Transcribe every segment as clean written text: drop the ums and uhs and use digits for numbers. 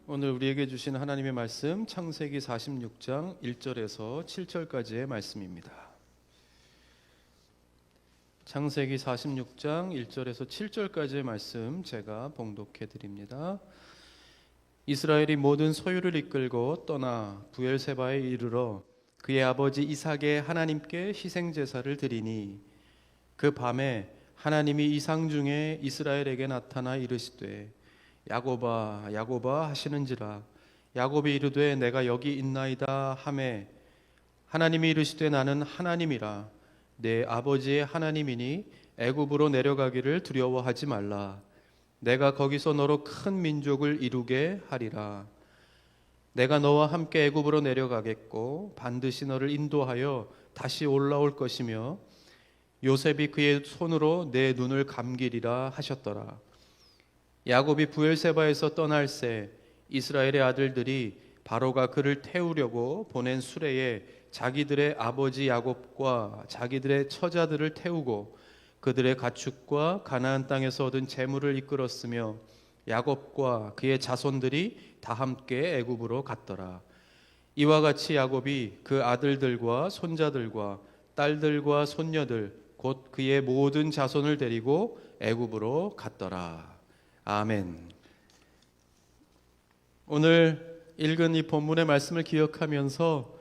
오늘 우리에게 주신 하나님의 말씀 창세기 46장 1절에서 7절까지의 말씀입니다. 창세기 46장 1절에서 7절까지의 말씀 제가 봉독해 드립니다. 이스라엘이 모든 소유를 이끌고 떠나 부엘세바에 이르러 그의 아버지 이삭의 하나님께 희생제사를 드리니 그 밤에 하나님이 이상 중에 이스라엘에게 나타나 이르시되 야곱아 야곱아 하시는지라. 야곱이 이르되 내가 여기 있나이다 하매 하나님이 이르시되 나는 하나님이라. 내 아버지의 하나님이니 애굽으로 내려가기를 두려워하지 말라. 내가 거기서 너로 큰 민족을 이루게 하리라. 내가 너와 함께 애굽으로 내려가겠고 반드시 너를 인도하여 다시 올라올 것이며 요셉이 그의 손으로 내 눈을 감기리라 하셨더라. 야곱이 부엘세바에서 떠날새 이스라엘의 아들들이 바로가 그를 태우려고 보낸 수레에 자기들의 아버지 야곱과 자기들의 처자들을 태우고 그들의 가축과 가나안 땅에서 얻은 재물을 이끌었으며 야곱과 그의 자손들이 다 함께 애굽으로 갔더라. 이와 같이 야곱이 그 아들들과 손자들과 딸들과 손녀들 곧 그의 모든 자손을 데리고 애굽으로 갔더라. 아멘. 오늘 읽은 이 본문의 말씀을 기억하면서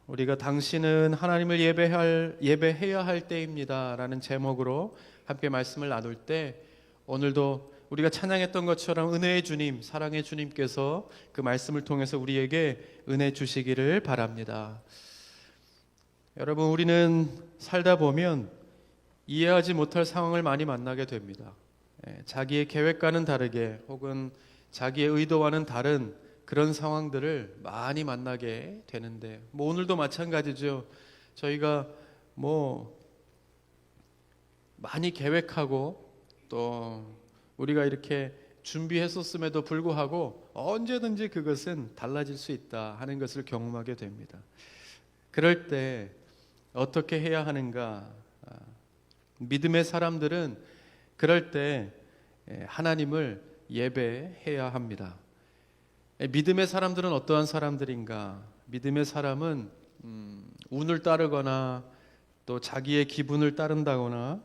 우리가 당신은 하나님을 예배해야 할 때입니다 라는 제목으로 함께 말씀을 나눌 때 오늘도 우리가 찬양했던 것처럼 은혜의 주님, 사랑의 주님께서 그 말씀을 통해서 우리에게 은혜 주시기를 바랍니다. 여러분, 우리는 살다 보면 이해하지 못할 상황을 많이 만나게 됩니다. 자기의 계획과는 다르게 혹은 자기의 의도와는 다른 그런 상황들을 많이 만나게 되는데 오늘도 마찬가지죠. 저희가 많이 계획하고 또 우리가 이렇게 준비했었음에도 불구하고 언제든지 그것은 달라질 수 있다 하는 것을 경험하게 됩니다. 그럴 때 어떻게 해야 하는가? 믿음의 사람들은 그럴 때 하나님을 예배해야 합니다. 믿음의 사람들은 어떠한 사람들인가? 믿음의 사람은 운을 따르거나 또 자기의 기분을 따른다거나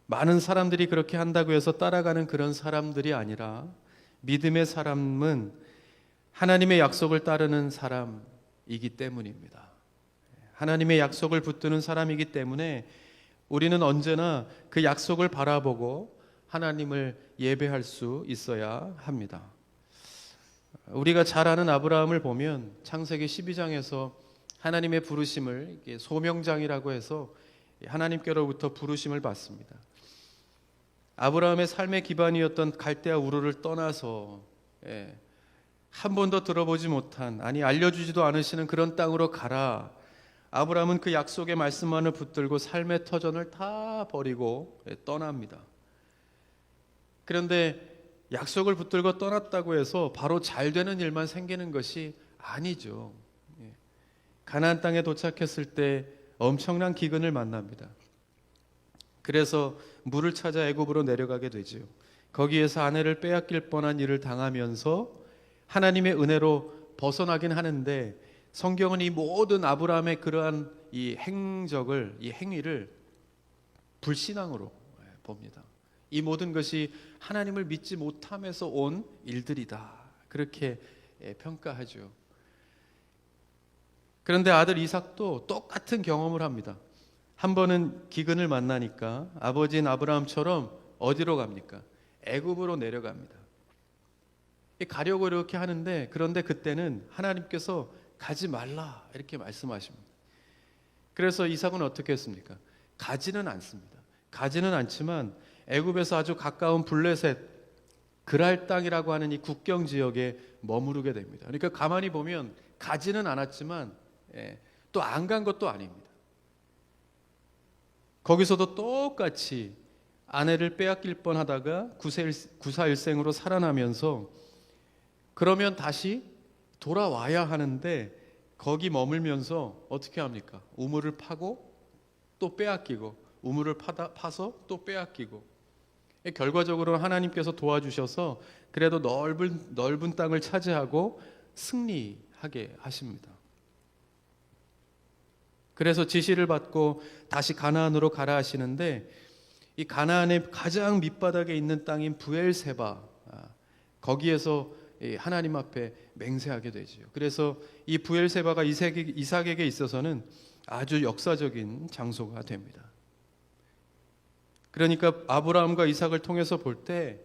많은 사람들이 그렇게 한다고 해서 따라가는 그런 사람들이 아니라 믿음의 사람은 하나님의 약속을 따르는 사람이기 때문입니다. 하나님의 약속을 붙드는 사람이기 때문에 우리는 언제나 그 약속을 바라보고 하나님을 예배할 수 있어야 합니다. 우리가 잘 아는 아브라함을 보면 창세기 12장에서 하나님의 부르심을 소명장이라고 해서 하나님께로부터 부르심을 받습니다. 아브라함의 삶의 기반이었던 갈대아 우르를 떠나서 한 번도 들어보지 못한, 아니 알려주지도 않으시는 그런 땅으로 가라. 아브라함은 그 약속의 말씀만을 붙들고 삶의 터전을 다 버리고 떠납니다. 그런데 약속을 붙들고 떠났다고 해서 바로 잘 되는 일만 생기는 것이 아니죠. 가나안 땅에 도착했을 때 엄청난 기근을 만납니다. 그래서 물을 찾아 애굽으로 내려가게 되죠. 거기에서 아내를 빼앗길 뻔한 일을 당하면서 하나님의 은혜로 벗어나긴 하는데 성경은 이 모든 아브라함의 그러한 이 행적을, 이 행위를 불신앙으로 봅니다. 이 모든 것이 하나님을 믿지 못함에서 온 일들이다, 그렇게 평가하죠. 그런데 아들 이삭도 똑같은 경험을 합니다. 한 번은 기근을 만나니까 아버지인 아브라함처럼 어디로 갑니까? 애굽으로 내려갑니다. 가려고 이렇게 하는데, 그런데 그때는 하나님께서 가지 말라 이렇게 말씀하십니다. 그래서 이삭은 어떻게 했습니까? 가지는 않습니다. 가지는 않지만 애굽에서 아주 가까운 블레셋 그랄 땅이라고 하는 이 국경 지역에 머무르게 됩니다. 그러니까 가만히 보면 가지는 않았지만 또 안 간 것도 아닙니다. 거기서도 똑같이 아내를 빼앗길 뻔하다가 구사일생으로 살아나면서 그러면 다시 돌아와야 하는데 거기 머물면서 어떻게 합니까? 우물을 파고 또 빼앗기고, 우물을 파서 또 빼앗기고, 결과적으로 하나님께서 도와주셔서 그래도 넓은 땅을 차지하고 승리하게 하십니다. 그래서 지시를 받고 다시 가나안으로 가라 하시는데, 이 가나안의 가장 밑바닥에 있는 땅인 브엘세바, 거기에서 하나님 앞에 맹세하게 되죠. 그래서 이 브엘세바가 이삭에게 있어서는 아주 역사적인 장소가 됩니다. 그러니까 아브라함과 이삭을 통해서 볼 때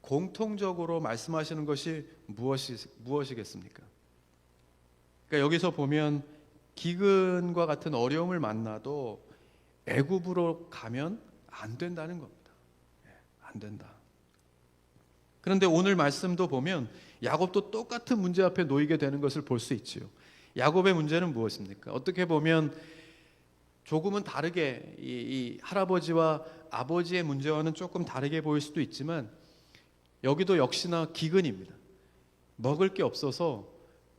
공통적으로 말씀하시는 것이 무엇이겠습니까? 그러니까 여기서 보면 기근과 같은 어려움을 만나도 애굽으로 가면 안 된다는 겁니다. 안 된다. 그런데 오늘 말씀도 보면 야곱도 똑같은 문제 앞에 놓이게 되는 것을 볼 수 있지요. 야곱의 문제는 무엇입니까? 어떻게 보면 조금은 다르게 이 할아버지와 아버지의 문제와는 조금 다르게 보일 수도 있지만, 여기도 역시나 기근입니다. 먹을 게 없어서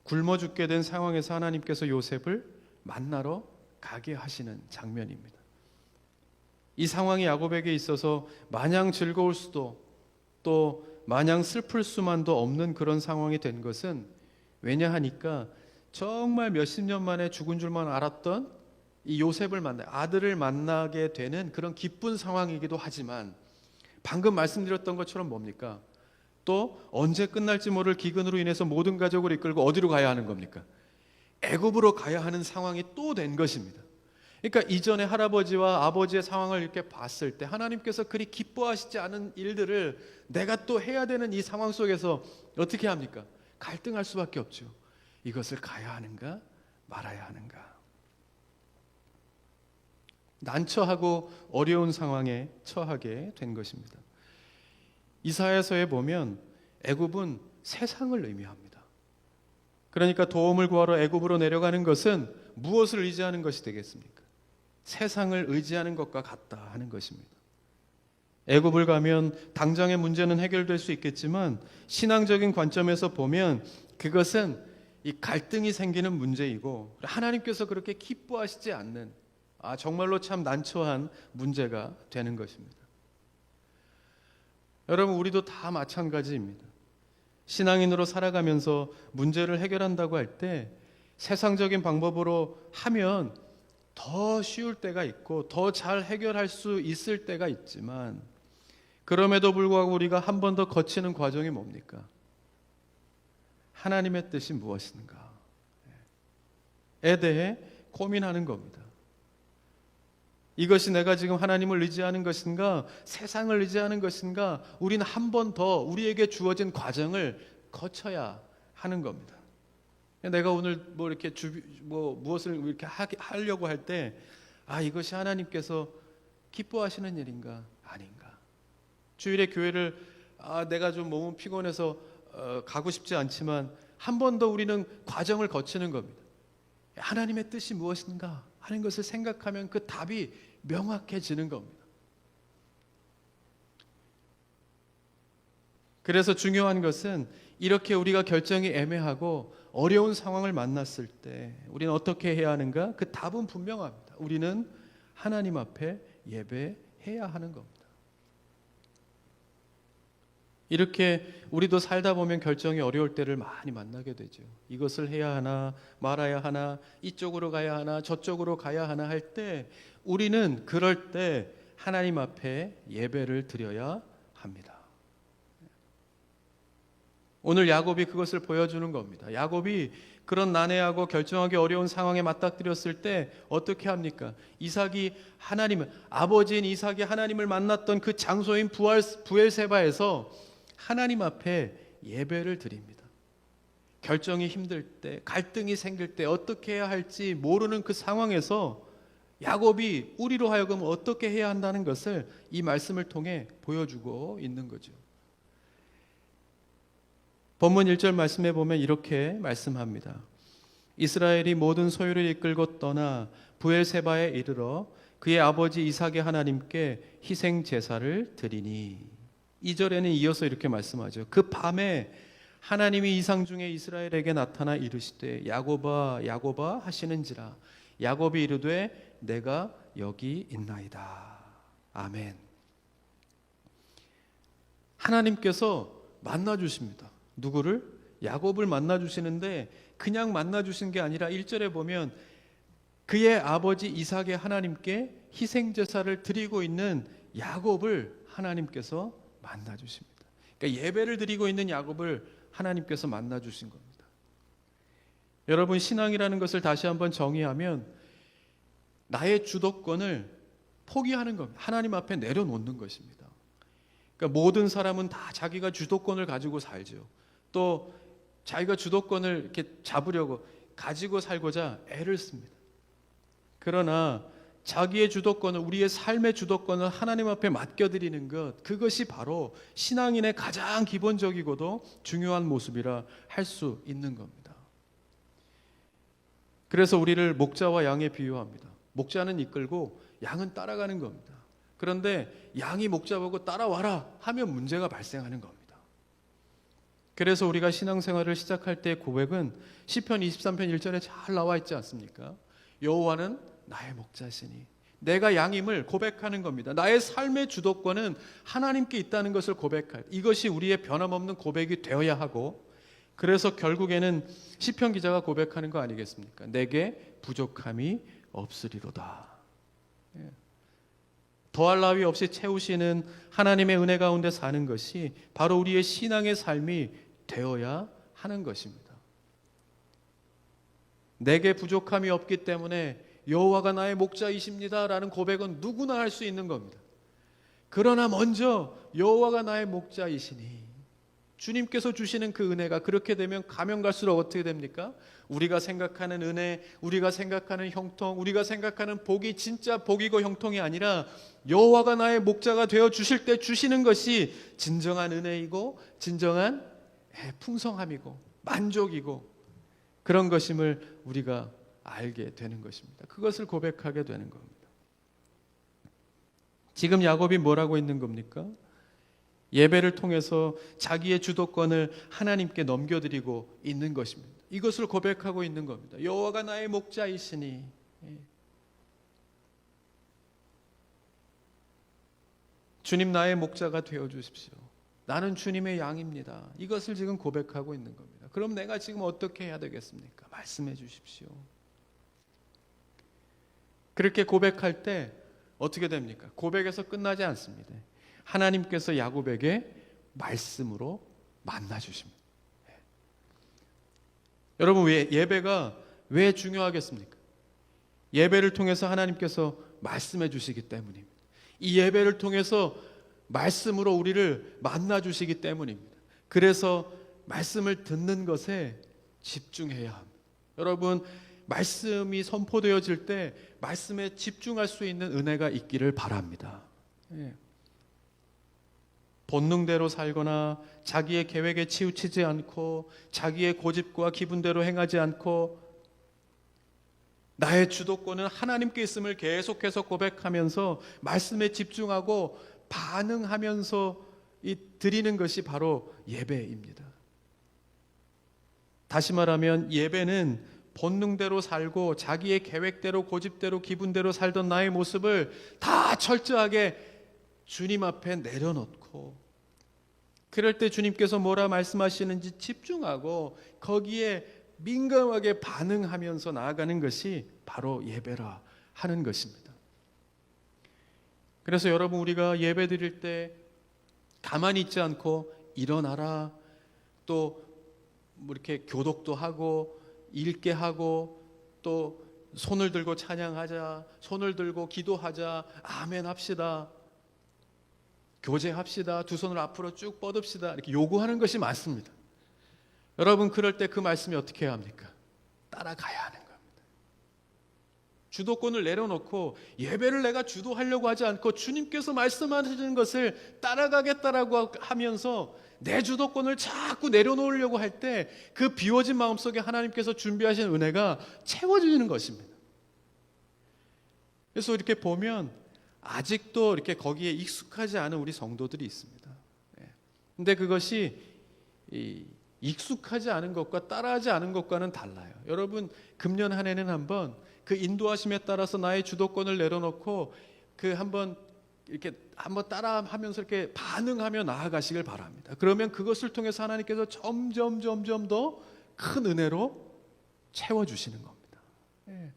굶어 죽게 된 상황에서 하나님께서 요셉을 만나러 가게 하시는 장면입니다. 이 상황이 야곱에게 있어서 마냥 즐거울 수도 또 마냥 슬플 수만도 없는 그런 상황이 된 것은, 왜냐하니까 정말 몇십 년 만에 죽은 줄만 알았던 이 요셉을 아들을 만나게 되는 그런 기쁜 상황이기도 하지만, 방금 말씀드렸던 것처럼 뭡니까? 또 언제 끝날지 모를 기근으로 인해서 모든 가족을 이끌고 어디로 가야 하는 겁니까? 애굽으로 가야 하는 상황이 또 된 것입니다. 그러니까 이전에 할아버지와 아버지의 상황을 이렇게 봤을 때 하나님께서 그리 기뻐하시지 않은 일들을 내가 또 해야 되는 이 상황 속에서 어떻게 합니까? 갈등할 수밖에 없죠. 이것을 가야 하는가 말아야 하는가. 난처하고 어려운 상황에 처하게 된 것입니다. 이사야서에 보면 애굽은 세상을 의미합니다. 그러니까 도움을 구하러 애굽으로 내려가는 것은 무엇을 의지하는 것이 되겠습니까? 세상을 의지하는 것과 같다 하는 것입니다. 애굽을 가면 당장의 문제는 해결될 수 있겠지만, 신앙적인 관점에서 보면 그것은 이 갈등이 생기는 문제이고 하나님께서 그렇게 기뻐하시지 않는 정말로 참 난처한 문제가 되는 것입니다. 여러분, 우리도 다 마찬가지입니다. 신앙인으로 살아가면서 문제를 해결한다고 할 때 세상적인 방법으로 하면 더 쉬울 때가 있고 더 잘 해결할 수 있을 때가 있지만, 그럼에도 불구하고 우리가 한 번 더 거치는 과정이 뭡니까? 하나님의 뜻이 무엇인가? 에 대해 고민하는 겁니다. 이것이 내가 지금 하나님을 의지하는 것인가, 세상을 의지하는 것인가, 우리는 한 번 더 우리에게 주어진 과정을 거쳐야 하는 겁니다. 내가 오늘 이렇게 무엇을 이렇게 하려고 할 때, 이것이 하나님께서 기뻐하시는 일인가, 아닌가. 주일에 교회를 내가 좀 몸은 피곤해서 가고 싶지 않지만 한 번 더 우리는 과정을 거치는 겁니다. 하나님의 뜻이 무엇인가 하는 것을 생각하면 그 답이 명확해지는 겁니다. 그래서 중요한 것은 이렇게 우리가 결정이 애매하고 어려운 상황을 만났을 때 우리는 어떻게 해야 하는가? 그 답은 분명합니다. 우리는 하나님 앞에 예배해야 하는 겁니다. 이렇게 우리도 살다 보면 결정이 어려울 때를 많이 만나게 되죠. 이것을 해야 하나 말아야 하나, 이쪽으로 가야 하나 저쪽으로 가야 하나 할 때 우리는 그럴 때 하나님 앞에 예배를 드려야 합니다. 오늘 야곱이 그것을 보여주는 겁니다. 야곱이 그런 난해하고 결정하기 어려운 상황에 맞닥뜨렸을 때 어떻게 합니까? 아버지인 이삭이 하나님을 만났던 그 장소인 브엘세바에서 하나님 앞에 예배를 드립니다. 결정이 힘들 때, 갈등이 생길 때 어떻게 해야 할지 모르는 그 상황에서 야곱이 우리로 하여금 어떻게 해야 한다는 것을 이 말씀을 통해 보여주고 있는 거죠. 본문 1절 말씀에 보면 이렇게 말씀합니다. 이스라엘이 모든 소유를 이끌고 떠나 브엘세바에 이르러 그의 아버지 이삭의 하나님께 희생 제사를 드리니. 2절에는 이어서 이렇게 말씀하죠. 그 밤에 하나님이 이상 중에 이스라엘에게 나타나 이르시되 야곱아 야곱아 하시는지라. 야곱이 이르되 내가 여기 있나이다. 아멘. 하나님께서 만나 주십니다. 누구를? 야곱을 만나 주시는데 그냥 만나 주신 게 아니라 1절에 보면 그의 아버지 이삭의 하나님께 희생 제사를 드리고 있는 야곱을 하나님께서 만나 주십니다. 그러니까 예배를 드리고 있는 야곱을 하나님께서 만나 주신 겁니다. 여러분, 신앙이라는 것을 다시 한번 정의하면 나의 주도권을 포기하는 겁니다. 하나님 앞에 내려놓는 것입니다. 그러니까 모든 사람은 다 자기가 주도권을 가지고 살죠. 또 자기가 주도권을 이렇게 잡으려고 가지고 살고자 애를 씁니다. 그러나 자기의 주도권을, 우리의 삶의 주도권을 하나님 앞에 맡겨드리는 것, 그것이 바로 신앙인의 가장 기본적이고도 중요한 모습이라 할 수 있는 겁니다. 그래서 우리를 목자와 양에 비유합니다. 목자는 이끌고 양은 따라가는 겁니다. 그런데 양이 목자 보고 따라와라 하면 문제가 발생하는 겁니다. 그래서 우리가 신앙생활을 시작할 때 고백은 시편 23편 1절에 잘 나와 있지 않습니까? 여호와는 나의 목자시니, 내가 양임을 고백하는 겁니다. 나의 삶의 주도권은 하나님께 있다는 것을 고백할, 이것이 우리의 변함없는 고백이 되어야 하고, 그래서 결국에는 시편 기자가 고백하는 거 아니겠습니까? 내게 부족함이 없으리로다. 더할 나위 없이 채우시는 하나님의 은혜 가운데 사는 것이 바로 우리의 신앙의 삶이 되어야 하는 것입니다. 내게 부족함이 없기 때문에 여호와가 나의 목자이십니다 라는 고백은 누구나 할 수 있는 겁니다. 그러나 먼저 여호와가 나의 목자이시니, 주님께서 주시는 그 은혜가 그렇게 되면 가면 갈수록 어떻게 됩니까? 우리가 생각하는 은혜, 우리가 생각하는 형통, 우리가 생각하는 복이 진짜 복이고 형통이 아니라 여호와가 나의 목자가 되어 주실 때 주시는 것이 진정한 은혜이고 진정한 풍성함이고 만족이고 그런 것임을 우리가 알게 되는 것입니다. 그것을 고백하게 되는 겁니다. 지금 야곱이 뭐라고 있는 겁니까? 예배를 통해서 자기의 주도권을 하나님께 넘겨드리고 있는 것입니다. 이것을 고백하고 있는 겁니다. 여호와가 나의 목자이시니, 주님 나의 목자가 되어주십시오. 나는 주님의 양입니다. 이것을 지금 고백하고 있는 겁니다. 그럼 내가 지금 어떻게 해야 되겠습니까? 말씀해 주십시오. 그렇게 고백할 때 어떻게 됩니까? 고백에서 끝나지 않습니다. 하나님께서 야곱에게 말씀으로 만나 주십니다. 여러분, 예배가 왜 중요하겠습니까? 예배를 통해서 하나님께서 말씀해 주시기 때문입니다. 이 예배를 통해서 말씀으로 우리를 만나 주시기 때문입니다. 그래서 말씀을 듣는 것에 집중해야 합니다. 여러분, 말씀이 선포되어질 때 말씀에 집중할 수 있는 은혜가 있기를 바랍니다. 본능대로 살거나 자기의 계획에 치우치지 않고 자기의 고집과 기분대로 행하지 않고 나의 주도권은 하나님께 있음을 계속해서 고백하면서 말씀에 집중하고 반응하면서 드리는 것이 바로 예배입니다. 다시 말하면 예배는 본능대로 살고 자기의 계획대로 고집대로 기분대로 살던 나의 모습을 다 철저하게 주님 앞에 내려놓고, 그럴 때 주님께서 뭐라 말씀하시는지 집중하고 거기에 민감하게 반응하면서 나아가는 것이 바로 예배라 하는 것입니다. 그래서 여러분, 우리가 예배 드릴 때 가만히 있지 않고 일어나라, 또 이렇게 교독도 하고 읽게 하고 또 손을 들고 찬양하자, 손을 들고 기도하자, 아멘 합시다, 교제합시다, 두 손을 앞으로 쭉 뻗읍시다, 이렇게 요구하는 것이 많습니다. 여러분, 그럴 때 그 말씀이 어떻게 해야 합니까? 따라가야 하는 겁니다. 주도권을 내려놓고 예배를 내가 주도하려고 하지 않고 주님께서 말씀하시는 것을 따라가겠다라고 하면서 내 주도권을 자꾸 내려놓으려고 할 때 그 비워진 마음속에 하나님께서 준비하신 은혜가 채워지는 것입니다. 그래서 이렇게 보면 아직도 이렇게 거기에 익숙하지 않은 우리 성도들이 있습니다. 근데 그것이 익숙하지 않은 것과 따라하지 않은 것과는 달라요. 여러분, 금년 한 해는 한번 그 인도하심에 따라서 나의 주도권을 내려놓고 그 한번 이렇게 한번 따라하면서 이렇게 반응하며 나아가시길 바랍니다. 그러면 그것을 통해서 하나님께서 점점 더 큰 은혜로 채워주시는 겁니다. 예.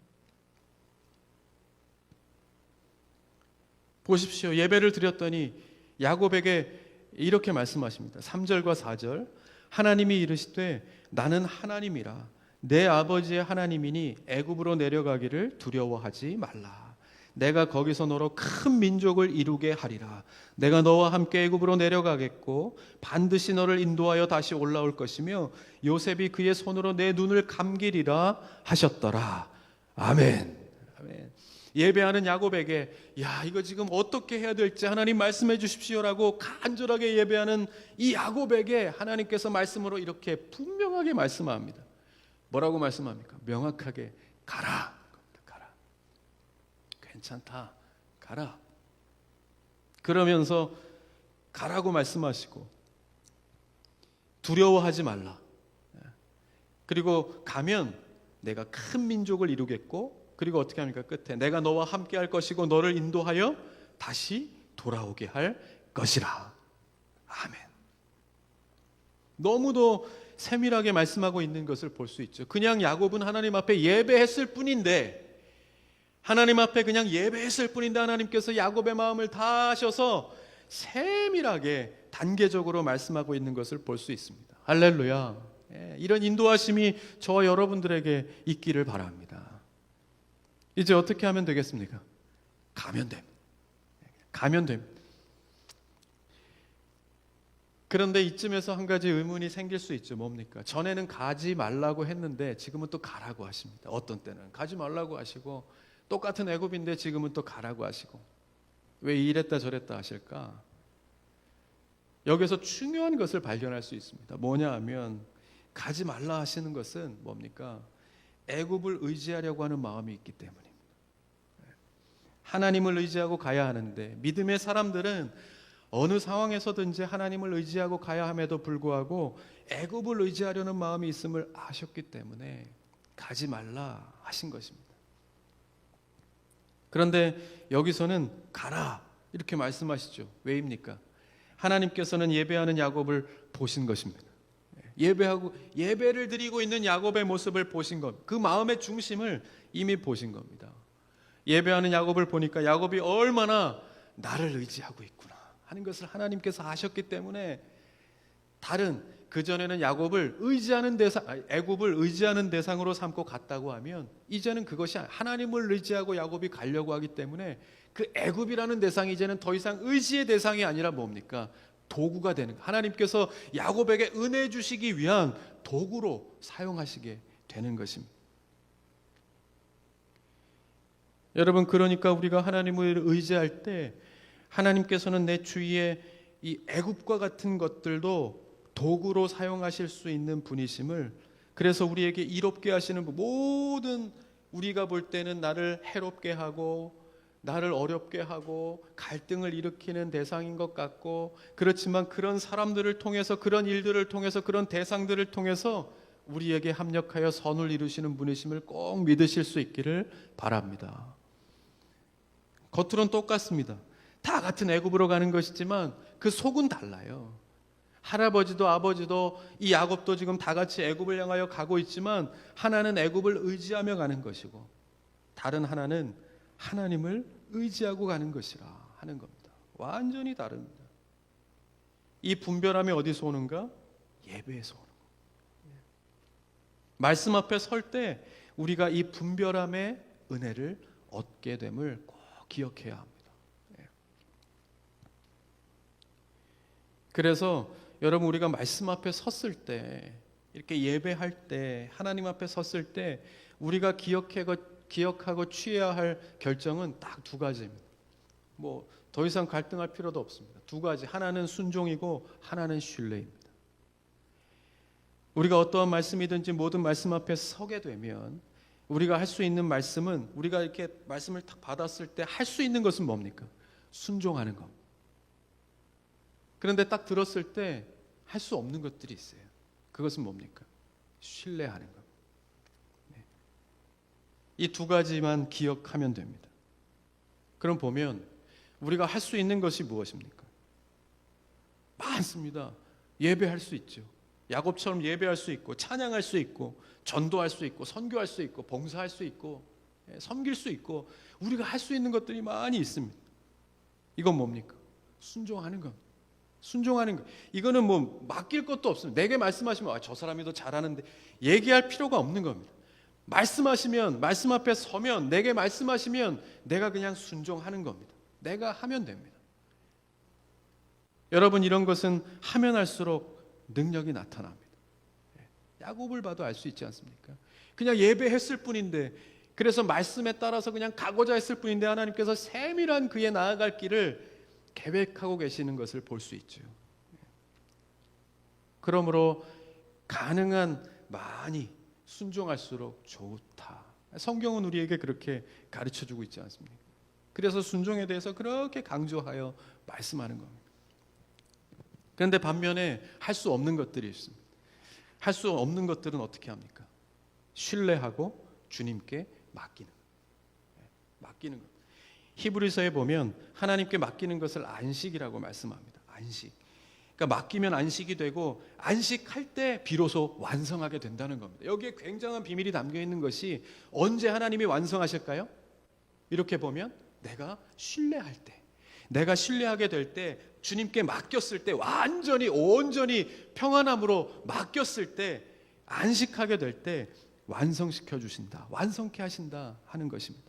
보십시오. 예배를 드렸더니 야곱에게 이렇게 말씀하십니다. 3절과 4절. 하나님이 이르시되 나는 하나님이라 내 아버지의 하나님이니 애굽으로 내려가기를 두려워하지 말라. 내가 거기서 너로 큰 민족을 이루게 하리라. 내가 너와 함께 애굽으로 내려가겠고 반드시 너를 인도하여 다시 올라올 것이며 요셉이 그의 손으로 내 눈을 감기리라 하셨더라. 아멘. 아멘. 예배하는 야곱에게 야 이거 지금 어떻게 해야 될지 하나님 말씀해 주십시오라고 간절하게 예배하는 이 야곱에게 하나님께서 말씀으로 이렇게 분명하게 말씀합니다. 뭐라고 말씀합니까? 명확하게 가라. 가라. 괜찮다. 가라. 그러면서 가라고 말씀하시고 두려워하지 말라. 그리고 가면 내가 큰 민족을 이루겠고 그리고 어떻게 합니까? 끝에 내가 너와 함께 할 것이고 너를 인도하여 다시 돌아오게 할 것이라. 아멘. 너무도 세밀하게 말씀하고 있는 것을 볼 수 있죠. 그냥 야곱은 하나님 앞에 예배했을 뿐인데 하나님 앞에 그냥 예배했을 뿐인데 하나님께서 야곱의 마음을 다 아셔서 세밀하게 단계적으로 말씀하고 있는 것을 볼 수 있습니다. 할렐루야. 이런 인도하심이 저와 여러분들에게 있기를 바랍니다. 이제 어떻게 하면 되겠습니까? 가면 됩니다. 가면 됩니다. 그런데 이쯤에서 한 가지 의문이 생길 수 있죠. 뭡니까? 전에는 가지 말라고 했는데 지금은 또 가라고 하십니다. 어떤 때는 가지 말라고 하시고 똑같은 애굽인데 지금은 또 가라고 하시고 왜 이랬다 저랬다 하실까? 여기서 중요한 것을 발견할 수 있습니다. 뭐냐 하면 가지 말라 하시는 것은 뭡니까? 애굽을 의지하려고 하는 마음이 있기 때문입니다. 하나님을 의지하고 가야 하는데 믿음의 사람들은 어느 상황에서든지 하나님을 의지하고 가야 함에도 불구하고 애굽을 의지하려는 마음이 있음을 아셨기 때문에 가지 말라 하신 것입니다. 그런데 여기서는 가라 이렇게 말씀하시죠. 왜입니까? 하나님께서는 예배하는 야곱을 보신 것입니다. 예배를 드리고 있는 야곱의 모습을 보신 것, 그 마음의 중심을 이미 보신 겁니다. 예배하는 야곱을 보니까 야곱이 얼마나 나를 의지하고 있구나 하는 것을 하나님께서 아셨기 때문에 다른 그전에는 야곱을 의지하는 대상, 애굽을 의지하는 대상으로 삼고 갔다고 하면 이제는 그것이 하나님을 의지하고 야곱이 가려고 하기 때문에 그 애굽이라는 대상이 이제는 더 이상 의지의 대상이 아니라 뭡니까? 도구가 되는 것. 하나님께서 야곱에게 은혜 주시기 위한 도구로 사용하시게 되는 것입니다. 여러분 그러니까 우리가 하나님을 의지할 때 하나님께서는 내 주위에 이 애굽과 같은 것들도 도구로 사용하실 수 있는 분이심을 그래서 우리에게 이롭게 하시는 모든 우리가 볼 때는 나를 해롭게 하고 나를 어렵게 하고 갈등을 일으키는 대상인 것 같고 그렇지만 그런 사람들을 통해서 그런 일들을 통해서 그런 대상들을 통해서 우리에게 합력하여 선을 이루시는 분이심을 꼭 믿으실 수 있기를 바랍니다. 겉으로는 똑같습니다. 다 같은 애굽으로 가는 것이지만 그 속은 달라요. 할아버지도 아버지도 이 야곱도 지금 다 같이 애굽을 향하여 가고 있지만 하나는 애굽을 의지하며 가는 것이고 다른 하나는 하나님을 의지하고 가는 것이라 하는 겁니다. 완전히 다릅니다. 이 분별함이 어디서 오는가? 예배에서 오는 거예요. 말씀 앞에 설 때 우리가 이 분별함의 은혜를 얻게 됨을 꼭 기억해야 합니다. 그래서 여러분 우리가 말씀 앞에 섰을 때 이렇게 예배할 때 하나님 앞에 섰을 때 우리가 기억하고 취해야 할 결정은 딱 두 가지입니다. 뭐 더 이상 갈등할 필요도 없습니다. 두 가지. 하나는 순종이고 하나는 신뢰입니다. 우리가 어떠한 말씀이든지 모든 말씀 앞에 서게 되면 우리가 할 수 있는 말씀은 우리가 이렇게 말씀을 딱 받았을 때 할 수 있는 것은 뭡니까? 순종하는 것. 그런데 딱 들었을 때 할 수 없는 것들이 있어요. 그것은 뭡니까? 신뢰하는 것. 이 두 가지만 기억하면 됩니다. 그럼 보면 우리가 할 수 있는 것이 무엇입니까? 많습니다. 예배할 수 있죠. 야곱처럼 예배할 수 있고, 찬양할 수 있고, 전도할 수 있고, 선교할 수 있고, 봉사할 수 있고, 섬길 수 있고, 우리가 할 수 있는 것들이 많이 있습니다. 이건 뭡니까? 순종하는 것. 순종하는 것. 이거는 뭐 맡길 것도 없습니다. 내게 말씀하시면 저 사람이 더 잘하는데 얘기할 필요가 없는 겁니다. 말씀하시면, 말씀 앞에 서면, 내게 말씀하시면 내가 그냥 순종하는 겁니다. 내가 하면 됩니다. 여러분, 이런 것은 하면 할수록 능력이 나타납니다. 야곱을 봐도 알 수 있지 않습니까? 그냥 예배했을 뿐인데, 그래서 말씀에 따라서 그냥 가고자 했을 뿐인데 하나님께서 세밀한 그의 나아갈 길을 계획하고 계시는 것을 볼 수 있죠. 그러므로 가능한 많이 순종할수록 좋다. 성경은 우리에게 그렇게 가르쳐주고 있지 않습니까? 그래서 순종에 대해서 그렇게 강조하여 말씀하는 겁니다. 그런데 반면에 할 수 없는 것들이 있습니다. 할 수 없는 것들은 어떻게 합니까? 신뢰하고 주님께 맡기는 것. 맡기는 것. 히브리서에 보면 하나님께 맡기는 것을 안식이라고 말씀합니다. 안식. 그러니까 맡기면 안식이 되고, 안식할 때 비로소 완성하게 된다는 겁니다. 여기에 굉장한 비밀이 담겨 있는 것이, 언제 하나님이 완성하실까요? 이렇게 보면 내가 신뢰할 때, 내가 신뢰하게 될 때, 주님께 맡겼을 때, 완전히 온전히 평안함으로 맡겼을 때, 안식하게 될 때 완성시켜 주신다, 완성케 하신다 하는 것입니다.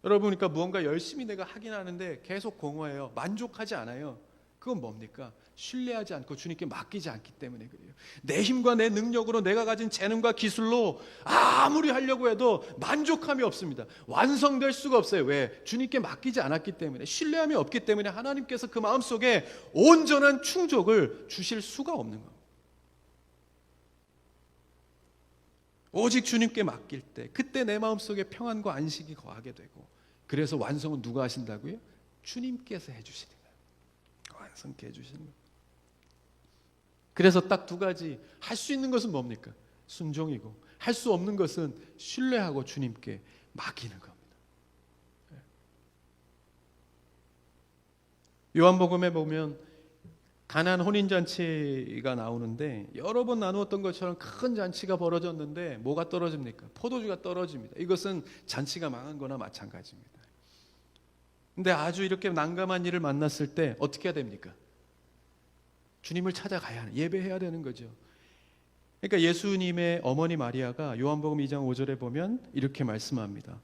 여러분, 그러니까 무언가 열심히 내가 하긴 하는데 계속 공허해요. 만족하지 않아요. 그건 뭡니까? 신뢰하지 않고 주님께 맡기지 않기 때문에 그래요. 내 힘과 내 능력으로, 내가 가진 재능과 기술로 아무리 하려고 해도 만족함이 없습니다. 완성될 수가 없어요. 왜? 주님께 맡기지 않았기 때문에, 신뢰함이 없기 때문에 하나님께서 그 마음속에 온전한 충족을 주실 수가 없는 겁니다. 오직 주님께 맡길 때, 그때 내 마음속에 평안과 안식이 거하게 되고, 그래서 완성은 누가 하신다고요? 주님께서 해주시는 거예요. 완성케 해주시는 거예요. 그래서 딱 두 가지, 할 수 있는 것은 뭡니까? 순종이고, 할 수 없는 것은 신뢰하고 주님께 맡기는 겁니다. 요한복음에 보면 가나안 혼인잔치가 나오는데, 여러 번 나누었던 것처럼 큰 잔치가 벌어졌는데 뭐가 떨어집니까? 포도주가 떨어집니다. 이것은 잔치가 망한 거나 마찬가지입니다. 근데 아주 이렇게 난감한 일을 만났을 때 어떻게 해야 됩니까? 주님을 찾아가야 하는, 예배해야 되는 거죠. 그러니까 예수님의 어머니 마리아가 요한복음 2장 5절에 보면 이렇게 말씀합니다.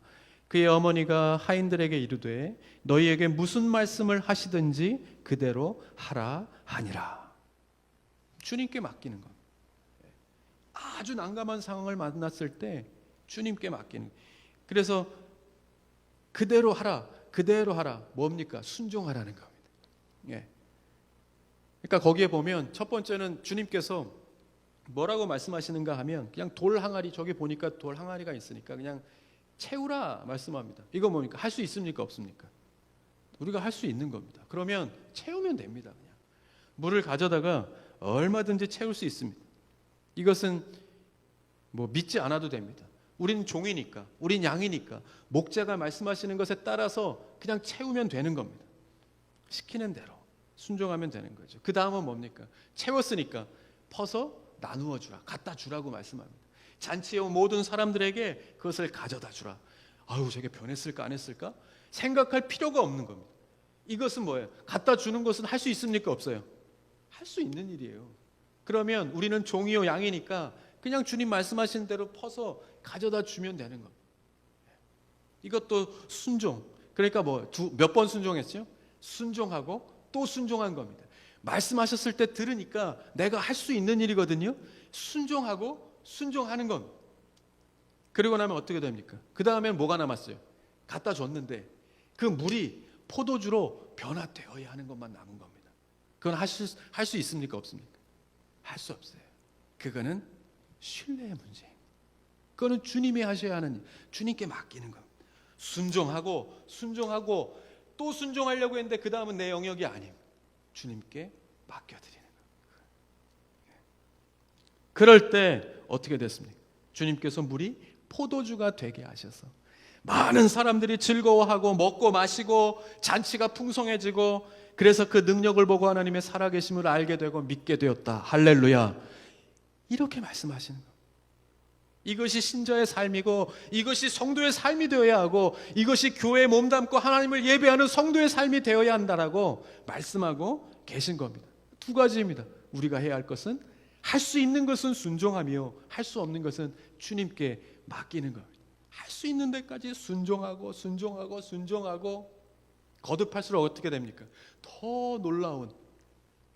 그의 어머니가 하인들에게 이르되 너희에게 무슨 말씀을 하시든지 그대로 하라 하니라. 주님께 맡기는 것. 아주 난감한 상황을 만났을 때 주님께 맡기는 것. 그래서 그대로 하라, 그대로 하라. 뭡니까? 순종하라는 겁니다. 예. 그러니까 거기에 보면 첫 번째는 주님께서 뭐라고 말씀하시는가 하면, 그냥 돌 항아리, 저기 보니까 돌 항아리가 있으니까 그냥 채우라 말씀합니다. 이거 뭡니까? 할 수 있습니까? 없습니까? 우리가 할 수 있는 겁니다. 그러면 채우면 됩니다. 그냥 물을 가져다가 얼마든지 채울 수 있습니다. 이것은 뭐 믿지 않아도 됩니다. 우린 종이니까, 우린 양이니까 목자가 말씀하시는 것에 따라서 그냥 채우면 되는 겁니다. 시키는 대로 순종하면 되는 거죠. 그 다음은 뭡니까? 채웠으니까 퍼서 나누어 주라, 갖다 주라고 말씀합니다. 잔치에 온 모든 사람들에게 그것을 가져다 주라. 아유, 저게 변했을까 안 했을까? 생각할 필요가 없는 겁니다. 이것은 뭐예요? 갖다 주는 것은 할 수 있습니까? 없어요? 할 수 있는 일이에요. 그러면 우리는 종이요 양이니까 그냥 주님 말씀하신 대로 퍼서 가져다 주면 되는 겁니다. 이것도 순종. 그러니까 몇 번 순종했어요? 순종하고 또 순종한 겁니다. 말씀하셨을 때 들으니까 내가 할 수 있는 일이거든요. 순종하고 순종하는 겁니다. 그리고 나면 어떻게 됩니까? 그 다음엔 뭐가 남았어요? 갖다 줬는데 그 물이 포도주로 변화되어야 하는 것만 남은 겁니다. 그건 할 수 있습니까? 없습니까? 할 수 없어요. 그거는 신뢰의 문제입니다. 그거는 주님이 하셔야 하는 일, 주님께 맡기는 겁니다. 순종하고 또 순종하려고 했는데 그 다음은 내 영역이 아닙니다. 주님께 맡겨드리는 겁니다. 그럴 때 어떻게 됐습니까? 주님께서 물이 포도주가 되게 하셔서 많은 사람들이 즐거워하고 먹고 마시고 잔치가 풍성해지고, 그래서 그 능력을 보고 하나님의 살아계심을 알게 되고 믿게 되었다. 할렐루야. 이렇게 말씀하시는 거예요. 이것이 신자의 삶이고, 이것이 성도의 삶이 되어야 하고, 이것이 교회에 몸담고 하나님을 예배하는 성도의 삶이 되어야 한다라고 말씀하고 계신 겁니다. 두 가지입니다. 우리가 해야 할 것은, 할 수 있는 것은 순종하며 할 수 없는 것은 주님께 맡기는 겁니다. 할 수 있는 데까지 순종하고 거듭할수록 어떻게 됩니까? 더 놀라운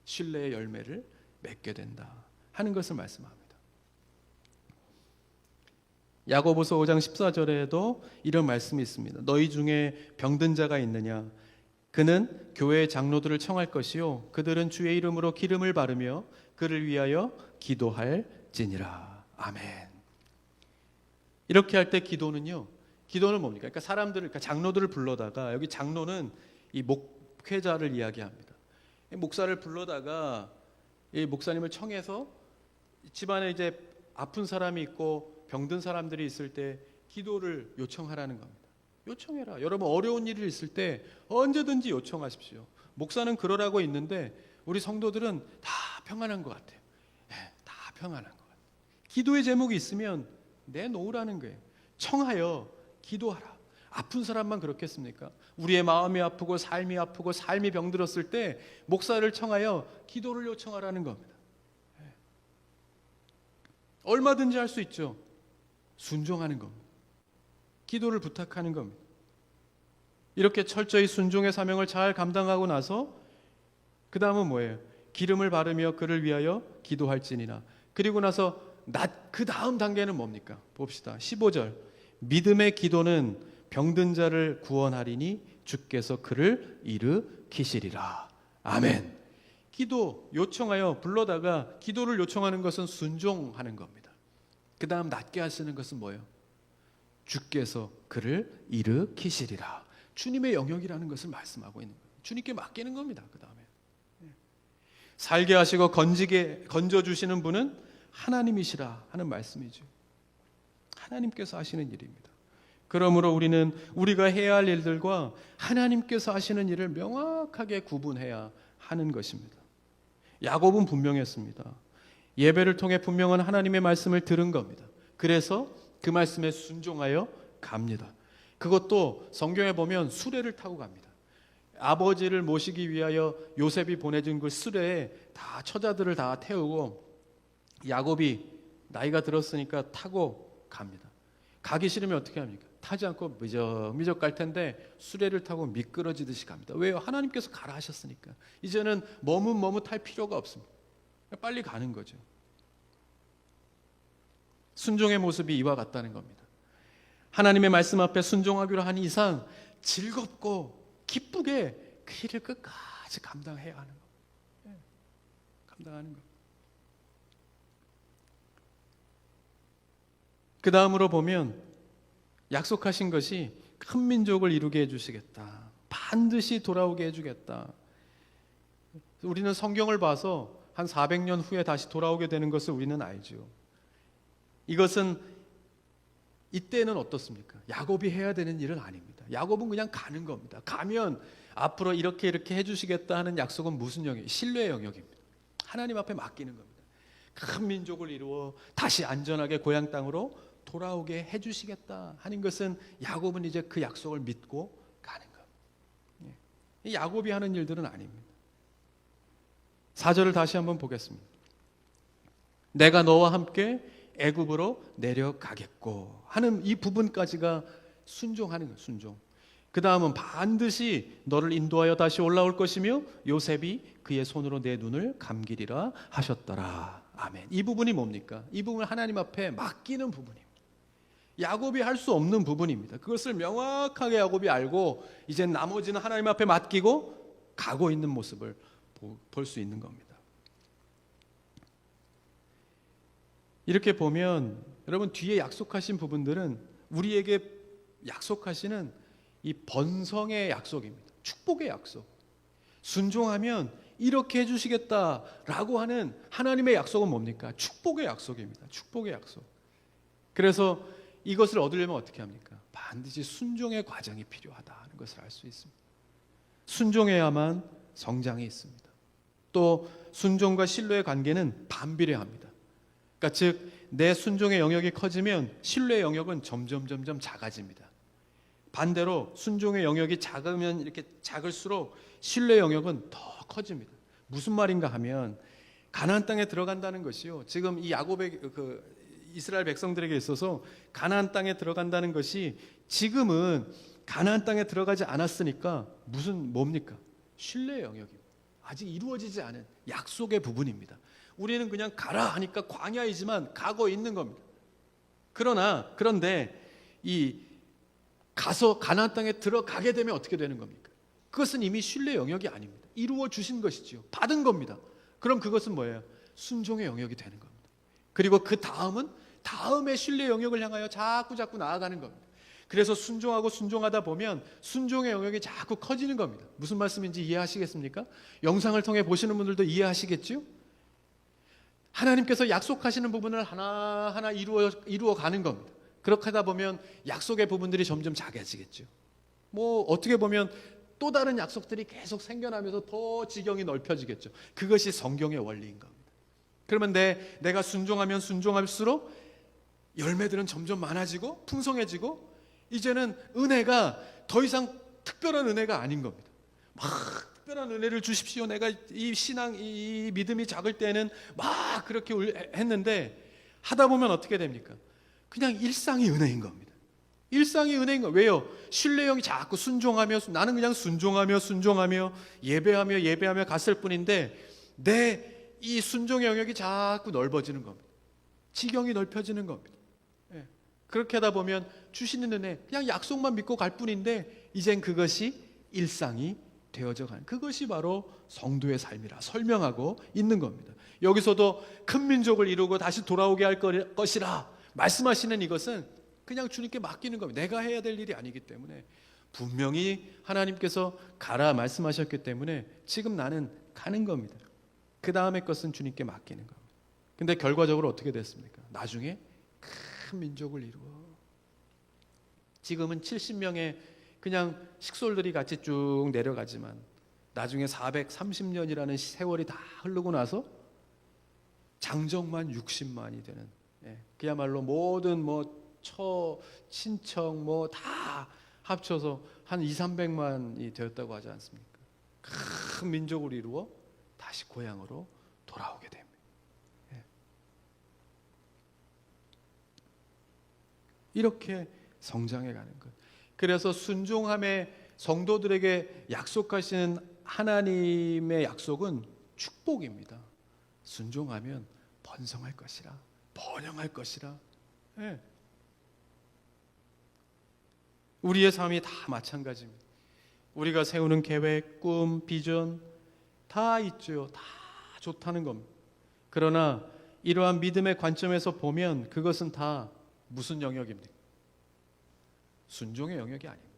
신뢰의 열매를 맺게 된다 하는 것을 말씀합니다. 야고보서 5장 14절에도 이런 말씀이 있습니다. 너희 중에 병든 자가 있느냐? 그는 교회의 장로들을 청할 것이요 그들은 주의 이름으로 기름을 바르며 그를 위하여 기도할지니라. 아멘. 이렇게 할 때 기도는 뭡니까? 그러니까 사람들을, 그러니까 장로들을 불러다가, 여기 장로는 이 목회자를 이야기합니다. 목사를 불러다가 이 목사님을 청해서 집안에 이제 아픈 사람이 있고 병든 사람들이 있을 때 기도를 요청하라는 겁니다. 요청해라. 여러분 어려운 일이 있을 때 언제든지 요청하십시오. 목사는 그러라고 있는데 우리 성도들은 다 평안한 것 같아요. 다 평안한 것 같아요. 기도의 제목이 있으면 내놓으라는 거예요. 청하여 기도하라. 아픈 사람만 그렇겠습니까? 우리의 마음이 아프고 삶이 병들었을 때 목사를 청하여 기도를 요청하라는 겁니다. 얼마든지 할 수 있죠. 순종하는 겁니다. 기도를 부탁하는 겁니다. 이렇게 철저히 순종의 사명을 잘 감당하고 나서 그 다음은 뭐예요? 기름을 바르며 그를 위하여 기도할지니라. 그리고 나서 그 다음 단계는 뭡니까? 봅시다. 15절. 믿음의 기도는 병든 자를 구원하리니 주께서 그를 일으키시리라. 아멘. 기도 요청하여 불러다가 기도를 요청하는 것은 순종하는 겁니다. 그 다음 낫게 하시는 것은 뭐예요? 주께서 그를 일으키시리라. 주님의 영역이라는 것을 말씀하고 있는 거예요. 주님께 맡기는 겁니다. 그 다음에 살게 하시고 건져주시는 분은 하나님이시라 하는 말씀이죠. 하나님께서 하시는 일입니다. 그러므로 우리는 우리가 해야 할 일들과 하나님께서 하시는 일을 명확하게 구분해야 하는 것입니다. 야곱은 분명했습니다. 예배를 통해 분명한 하나님의 말씀을 들은 겁니다. 그래서 그 말씀에 순종하여 갑니다. 그것도 성경에 보면 수레를 타고 갑니다. 아버지를 모시기 위하여 요셉이 보내준 그 수레에 다 처자들을 다 태우고 야곱이 나이가 들었으니까 타고 갑니다. 가기 싫으면 어떻게 합니까? 타지 않고 미적미적 갈 텐데 수레를 타고 미끄러지듯이 갑니다. 왜요? 하나님께서 가라 하셨으니까. 이제는 머뭇할 필요가 없습니다. 빨리 가는 거죠. 순종의 모습이 이와 같다는 겁니다. 하나님의 말씀 앞에 순종하기로 한 이상 즐겁고 기쁘게 그 일을 끝까지 감당해야 하는 거. 감당하는 거. 그 다음으로 보면 약속하신 것이 큰 민족을 이루게 해주시겠다. 반드시 돌아오게 해주겠다. 우리는 성경을 봐서 한 400년 후에 다시 돌아오게 되는 것을 우리는 알죠. 이것은 이때는 어떻습니까? 야곱이 해야 되는 일은 아닙니다. 야곱은 그냥 가는 겁니다. 가면 앞으로 이렇게 해주시겠다 하는 약속은 무슨 영역이에요? 신뢰의 영역입니다. 하나님 앞에 맡기는 겁니다. 큰 민족을 이루어 다시 안전하게 고향 땅으로 돌아오게 해주시겠다 하는 것은 야곱은 이제 그 약속을 믿고 가는 겁니다. 이 야곱이 하는 일들은 아닙니다. 4절을 다시 한번 보겠습니다. 내가 너와 함께 애굽으로 내려가겠고 하는 이 부분까지가 순종하는 거예요. 순종. 그 다음은 반드시 너를 인도하여 다시 올라올 것이며 요셉이 그의 손으로 내 눈을 감기리라 하셨더라. 아멘. 이 부분이 뭡니까? 이 부분은 하나님 앞에 맡기는 부분입니다. 야곱이 할 수 없는 부분입니다. 그것을 명확하게 야곱이 알고 이제 나머지는 하나님 앞에 맡기고 가고 있는 모습을 볼 수 있는 겁니다. 이렇게 보면 여러분 뒤에 약속하신 부분들은 우리에게 약속하시는 이 번성의 약속입니다. 축복의 약속. 순종하면 이렇게 해주시겠다라고 하는 하나님의 약속은 뭡니까? 축복의 약속입니다. 축복의 약속. 그래서 이것을 얻으려면 어떻게 합니까? 반드시 순종의 과정이 필요하다는 것을 알 수 있습니다. 순종해야만 성장이 있습니다. 또 순종과 신뢰의 관계는 반비례합니다. 그러니까 즉 내 순종의 영역이 커지면 신뢰의 영역은 점점 작아집니다. 반대로 순종의 영역이 작으면 이렇게 작을수록 신뢰의 영역은 더 커집니다. 무슨 말인가 하면 가나안 땅에 들어간다는 것이요. 지금 이 야곱의 이스라엘 백성들에게 있어서 가나안 땅에 들어간다는 것이 지금은 가나안 땅에 들어가지 않았으니까 뭡니까? 신뢰의 영역입니다. 아직 이루어지지 않은 약속의 부분입니다. 우리는 그냥 가라 하니까 광야이지만 가고 있는 겁니다. 그런데 이 가서 가나안 땅에 들어가게 되면 어떻게 되는 겁니까? 그것은 이미 신뢰 영역이 아닙니다. 이루어 주신 것이지요. 받은 겁니다. 그럼 그것은 뭐예요? 순종의 영역이 되는 겁니다. 그리고 그 다음의 신뢰 영역을 향하여 자꾸 나아가는 겁니다. 그래서 순종하다 보면 순종의 영역이 자꾸 커지는 겁니다. 무슨 말씀인지 이해하시겠습니까? 영상을 통해 보시는 분들도 이해하시겠죠? 하나님께서 약속하시는 부분을 하나하나 이루어 가는 겁니다. 그렇게 하다 보면 약속의 부분들이 점점 작아지겠죠. 어떻게 보면 또 다른 약속들이 계속 생겨나면서 더 지경이 넓혀지겠죠. 그것이 성경의 원리인 겁니다. 그러면 내가 순종하면 순종할수록 열매들은 점점 많아지고 풍성해지고 이제는 은혜가 더 이상 특별한 은혜가 아닌 겁니다. 특별한 은혜를 주십시오. 내가 이 신앙, 이 믿음이 작을 때는 막 그렇게 했는데 하다 보면 어떻게 됩니까? 그냥 일상이 은혜인 겁니다. 일상이 은혜인 거예요. 왜요? 신뢰형이 자꾸 순종하며 나는 그냥 순종하며 예배하며 갔을 뿐인데 내 이 순종의 영역이 자꾸 넓어지는 겁니다. 지경이 넓혀지는 겁니다. 그렇게 하다 보면 주시는 은혜 그냥 약속만 믿고 갈 뿐인데 이젠 그것이 일상이 되어져 가는 그것이 바로 성도의 삶이라 설명하고 있는 겁니다. 여기서도 큰 민족을 이루고 다시 돌아오게 할 것이라 말씀하시는 이것은 그냥 주님께 맡기는 겁니다. 내가 해야 될 일이 아니기 때문에 분명히 하나님께서 가라 말씀하셨기 때문에 지금 나는 가는 겁니다. 그 다음의 것은 주님께 맡기는 겁니다. 근데 결과적으로 어떻게 됐습니까? 나중에 큰 민족을 이루어 지금은 70명의 그냥 식솔들이 같이 쭉 내려가지만 나중에 430년이라는 세월이 다 흐르고 나서 장정만 60만이 되는 그야말로 모든 친척 다 합쳐서 한 200~300만이 되었다고 하지 않습니까? 큰 민족을 이루어 다시 고향으로 돌아오게 됩니다. 이렇게 성장해 가는 것. 그래서 순종함에 성도들에게 약속하시는 하나님의 약속은 축복입니다. 순종하면 번성할 것이라, 번영할 것이라. 우리의 삶이 다 마찬가지입니다. 우리가 세우는 계획, 꿈, 비전 다 있죠. 다 좋다는 겁니다. 그러나 이러한 믿음의 관점에서 보면 그것은 다 무슨 영역입니까? 순종의 영역이 아닙니다.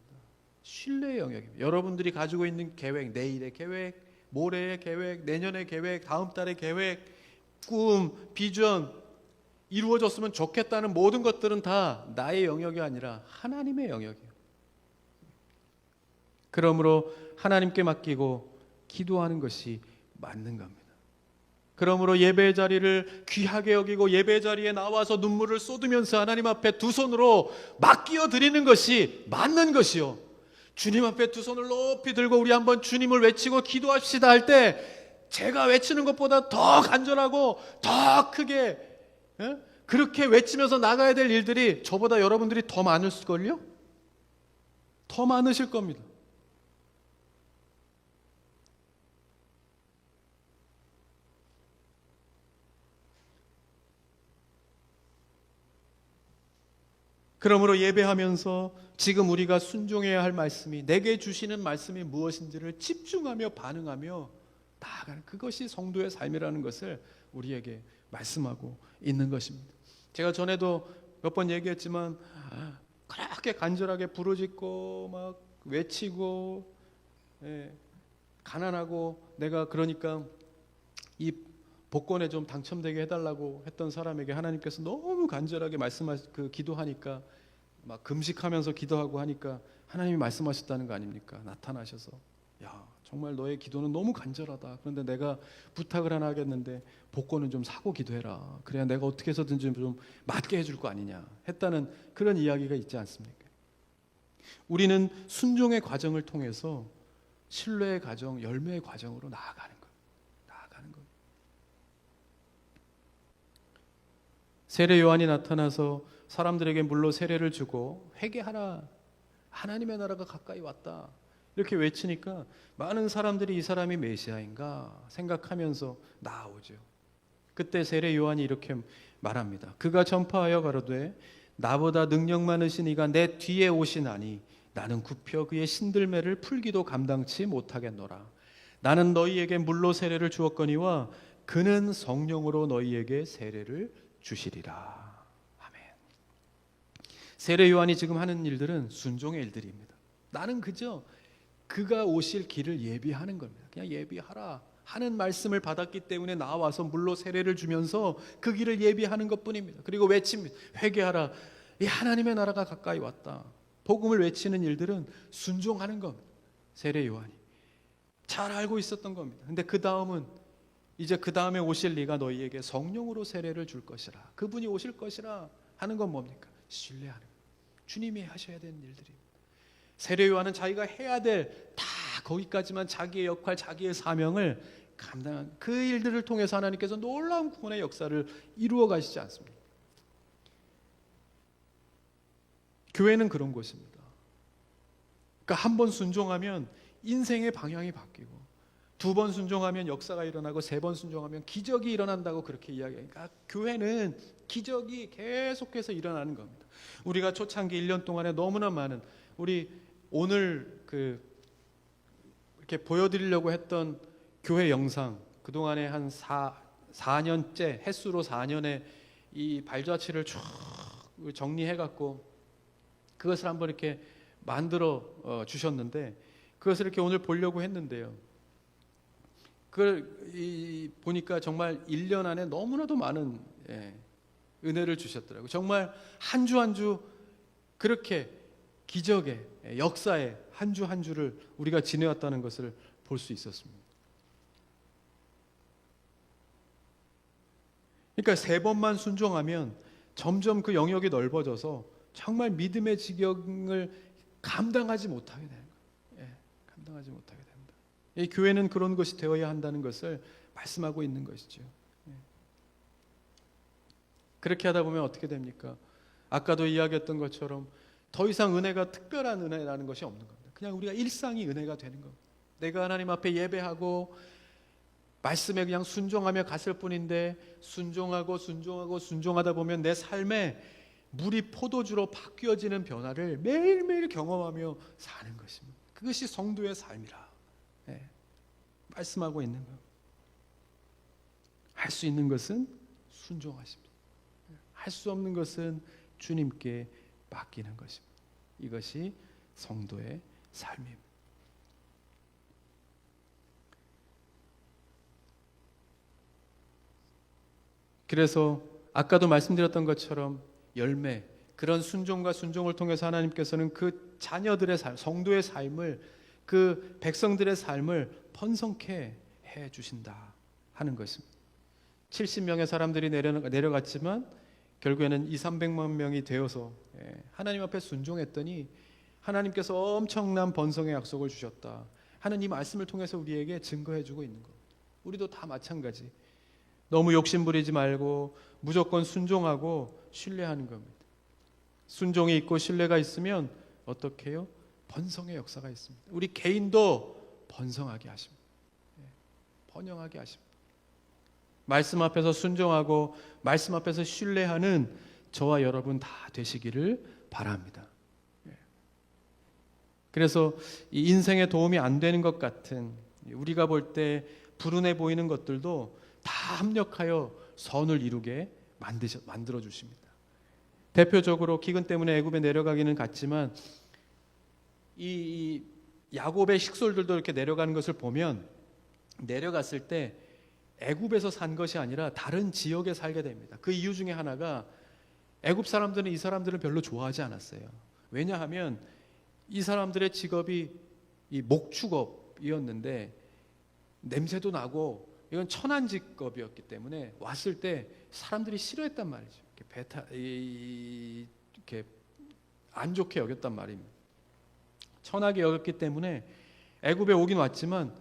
신뢰의 영역입니다. 여러분들이 가지고 있는 계획, 내일의 계획, 모레의 계획, 내년의 계획, 다음 달의 계획, 꿈, 비전 이루어졌으면 좋겠다는 모든 것들은 다 나의 영역이 아니라 하나님의 영역이에요. 그러므로 하나님께 맡기고 기도하는 것이 맞는 겁니다. 그러므로 예배의 자리를 귀하게 여기고 예배의 자리에 나와서 눈물을 쏟으면서 하나님 앞에 두 손으로 맡겨 드리는 것이 맞는 것이요. 주님 앞에 두 손을 높이 들고 우리 한번 주님을 외치고 기도합시다 할 때 제가 외치는 것보다 더 간절하고 더 크게 그렇게 외치면서 나가야 될 일들이 저보다 여러분들이 더 많을걸요? 더 많으실 겁니다. 그러므로 예배하면서 지금 우리가 순종해야 할 말씀이 내게 주시는 말씀이 무엇인지를 집중하며 반응하며 나아가는 그것이 성도의 삶이라는 것을 우리에게 말씀하고 있는 것입니다. 제가 전에도 몇 번 얘기했지만 그렇게 간절하게 부르짖고 막 외치고 가난하고 내가 그러니까 이 복권에 좀 당첨되게 해달라고 했던 사람에게 하나님께서 너무 간절하게 기도하니까 막 금식하면서 기도하고 하니까 하나님이 말씀하셨다는 거 아닙니까? 나타나셔서 야, 정말 너의 기도는 너무 간절하다. 그런데 내가 부탁을 하나 하겠는데 복권은 좀 사고 기도해라. 그래야 내가 어떻게 해서든지 좀 맞게 해줄 거 아니냐 했다는 그런 이야기가 있지 않습니까? 우리는 순종의 과정을 통해서 신뢰의 과정, 열매의 과정으로 나아가는 거예요. 나아가는 거예요. 세례 요한이 나타나서 사람들에게 물로 세례를 주고 회개하라. 하나님의 나라가 가까이 왔다. 이렇게 외치니까 많은 사람들이 이 사람이 메시아인가 생각하면서 나아오죠. 그때 세례 요한이 이렇게 말합니다. 그가 전파하여 가로되 나보다 능력 많으신 이가 내 뒤에 오시나니 나는 굽혀 그의 신들매를 풀기도 감당치 못하겠노라. 나는 너희에게 물로 세례를 주었거니와 그는 성령으로 너희에게 세례를 주시리라. 아멘. 세례 요한이 지금 하는 일들은 순종의 일들입니다. 나는 그저 그가 오실 길을 예비하는 겁니다. 그냥 예비하라 하는 말씀을 받았기 때문에 나와서 물로 세례를 주면서 그 길을 예비하는 것뿐입니다. 그리고 외칩니다. 회개하라. 이 하나님의 나라가 가까이 왔다. 복음을 외치는 일들은 순종하는 겁니다. 세례 요한이 잘 알고 있었던 겁니다. 근데 그 다음은 이제 그 다음에 오실 네가 너희에게 성령으로 세례를 줄 것이라. 그분이 오실 것이라 하는 건 뭡니까? 신뢰하는 거예요. 주님이 하셔야 되는 일들입니다. 세례 요한은 자기가 해야 될 다 거기까지만 자기의 역할, 자기의 사명을 감당한 그 일들을 통해서 하나님께서 놀라운 구원의 역사를 이루어 가시지 않습니까? 교회는 그런 곳입니다. 그러니까 한 번 순종하면 인생의 방향이 바뀌고, 두 번 순종하면 역사가 일어나고, 세 번 순종하면 기적이 일어난다고 그렇게 이야기하니까 교회는 기적이 계속해서 일어나는 겁니다. 우리가 초창기 1년 동안에 너무나 많은, 우리 오늘 이렇게 보여드리려고 했던 교회 영상, 그동안에 한 4년째, 횟수로 4년의 이 발자취를 쭉 정리해갖고 그것을 한번 이렇게 만들어 주셨는데, 그것을 이렇게 오늘 보려고 했는데요. 그걸 보니까 정말 1년 안에 너무나도 많은 은혜를 주셨더라고요. 정말 한 주 한 주 그렇게 기적의 역사의 한 주 한 주를 우리가 지내왔다는 것을 볼 수 있었습니다. 그러니까 3번만 순종하면 점점 그 영역이 넓어져서 정말 믿음의 지경을 감당하지 못하게 되는 거예요. 감당하지 못하게 됩니다. 이 교회는 그런 것이 되어야 한다는 것을 말씀하고 있는 것이죠. 그렇게 하다 보면 어떻게 됩니까? 아까도 이야기했던 것처럼 더 이상 은혜가 특별한 은혜라는 것이 없는 겁니다. 그냥 우리가 일상이 은혜가 되는 겁니다. 내가 하나님 앞에 예배하고 말씀에 그냥 순종하며 갔을 뿐인데, 순종하다 보면 내 삶에 물이 포도주로 바뀌어지는 변화를 매일매일 경험하며 사는 것입니다. 그것이 성도의 삶이라 말씀하고 있는 거예요. 할 수 있는 것은 순종하십니다. 할 수 없는 것은 주님께 맡기는 것입니다. 이것이 성도의 삶입니다. 그래서 아까도 말씀드렸던 것처럼 열매, 그런 순종과 순종을 통해서 하나님께서는 그 자녀들의 삶, 성도의 삶을, 그 백성들의 삶을 번성케 해 주신다 하는 것입니다. 70명의 사람들이 내려갔지만 결국에는 200~300만 명이 되어서 하나님 앞에 순종했더니 하나님께서 엄청난 번성의 약속을 주셨다 하는 이 말씀을 통해서 우리에게 증거해 주고 있는 것. 우리도 다 마찬가지. 너무 욕심 부리지 말고 무조건 순종하고 신뢰하는 겁니다. 순종이 있고 신뢰가 있으면 어떻게 해요? 번성의 역사가 있습니다. 우리 개인도 번성하게 하십니다. 번영하게 하십니다. 말씀 앞에서 순종하고 말씀 앞에서 신뢰하는 저와 여러분 다 되시기를 바랍니다. 그래서 이 인생에 도움이 안 되는 것 같은, 우리가 볼 때 불운해 보이는 것들도 다 합력하여 선을 이루게 만들어 주십니다. 대표적으로 기근 때문에 애굽에 내려가기는 갔지만 이 야곱의 식솔들도 이렇게 내려가는 것을 보면, 내려갔을 때 애굽에서 산 것이 아니라 다른 지역에 살게 됩니다. 그 이유 중에 하나가 애굽 사람들은 이 사람들을 별로 좋아하지 않았어요. 왜냐하면 이 사람들의 직업이 이 목축업이었는데 냄새도 나고 이건 천한 직업이었기 때문에 왔을 때 사람들이 싫어했단 말이죠. 이렇게 안 좋게 여겼단 말입니다. 천하게 여겼기 때문에 애굽에 오긴 왔지만